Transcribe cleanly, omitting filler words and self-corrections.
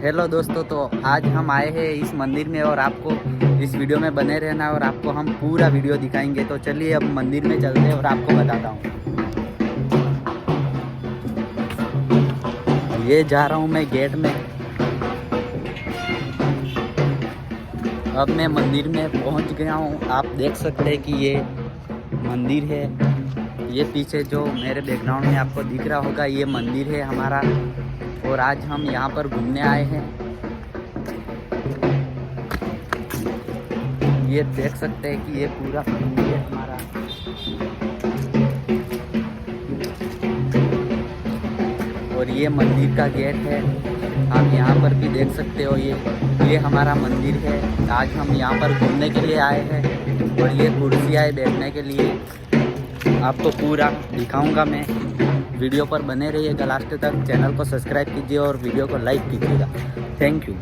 Hello दोस्तों, तो आज हम आए हैं इस मंदिर में और आपको इस वीडियो में बने रहना और आपको हम पूरा वीडियो दिखाएंगे। तो चलिए अब मंदिर में चलते हैं और आपको बताता हूँ। ये जा रहा हूँ मैं गेट में। अब मैं मंदिर में पहुँच गया हूँ। आप देख सकते हैं कि ये मंदिर है। ये पीछे जो मेरे बैकग्राउंड में आपको दिख रहा होगा, ये मंदिर है हमारा। और आज हम यहाँ पर घूमने आए हैं। ये देख सकते हैं कि ये पूरा मंदिर है हमारा। और ये मंदिर का गेट है, आप यहाँ पर भी देख सकते हो। ये हमारा मंदिर है। आज हम यहाँ पर घूमने के लिए आए हैं और ये कुर्सियाँ है बैठने के लिए। आपको पूरा दिखाऊंगा मैं। वीडियो पर बने रहिएगा लास्ट तक। चैनल को सब्सक्राइब कीजिए और वीडियो को लाइक कीजिएगा। Thank you.